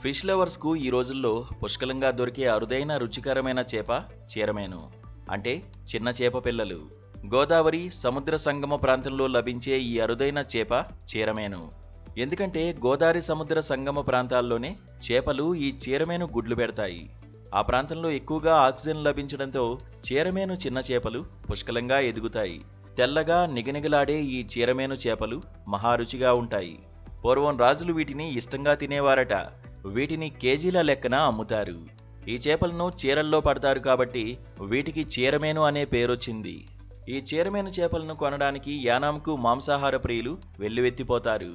Fish లవర్స్కు ఈ రోజుల్లో పుష్కలంగా దొరికే అరుదైన రుచికరమైన చేప చీరమేను. అంటే చిన్న చేప పిల్లలు. గోదావరి సముద్ర సంగమ ప్రాంతంలో లభించే ఈ అరుదైన చేప చీరమేను. ఎందుకంటే గోదావరి సముద్ర సంగమ ప్రాంతాల్లోనే చేపలు ఈ చీరమేను గుడ్లు పెడతాయి. ఆ ప్రాంతంలో ఎక్కువగా ఆక్సిజన్ లభించడంతో చీరమేను చిన్న చేపలు పుష్కలంగా ఎదుగుతాయి. తెల్లగా నిగనిగలాడే ఈ చీరమేను చేపలు మహారుచిగా ఉంటాయి. పూర్వం రాజులు వీటిని ఇష్టంగా తినేవారట. వీటిని కేజీల లెక్కన అమ్ముతారు. ఈ చేపలను చీరల్లో పడతారు కాబట్టి వీటికి చీరమేను అనే పేరొచ్చింది. ఈ చీరమేను చేపలను కొనడానికి యానాంకు మాంసాహార ప్రియులు వెల్లువెత్తిపోతారు.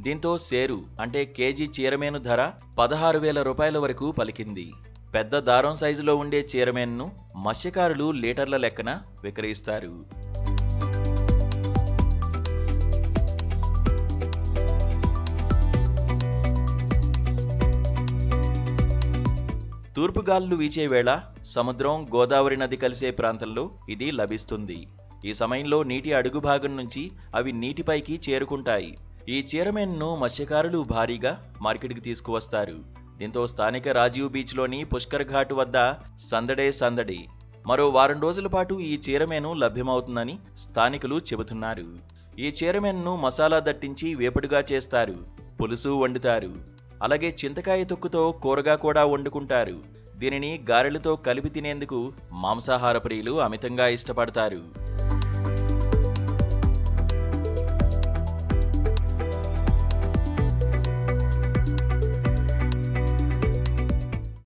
దీంతో సేరు అంటే కేజీ చీరమేను ధర 16,000 రూపాయల వరకు పలికింది. పెద్ద దారం సైజులో ఉండే చీరమేనును మత్స్యకారులు లీటర్ల లెక్కన విక్రయిస్తారు. తూర్పుగాలులు వీచే వేళ సముద్రం గోదావరి నది కలిసే ప్రాంతంలో ఇది లభిస్తుంది. ఈ సమయంలో నీటి అడుగు భాగం నుంచి అవి నీటిపైకి చేరుకుంటాయి. ఈ చీరమేన్ను మత్స్యకారులు భారీగా మార్కెట్కి తీసుకువస్తారు. దీంతో స్థానిక రాజీవ్ బీచ్లోని పుష్కర్ ఘాట్ వద్ద సందడే సందడి. మరో వారం రోజుల పాటు ఈ చీరమేను లభ్యమవుతుందని స్థానికులు చెబుతున్నారు. ఈ చీరమేన్ను మసాలా దట్టించి వేపుడుగా చేస్తారు, పులుసు వండుతారు. అలాగే చింతకాయ తొక్కుతో కూరగా కూడా వండుకుంటారు. దీనిని గారెలతో కలిపి తినేందుకు మాంసాహార ప్రియులు అమితంగా ఇష్టపడతారు.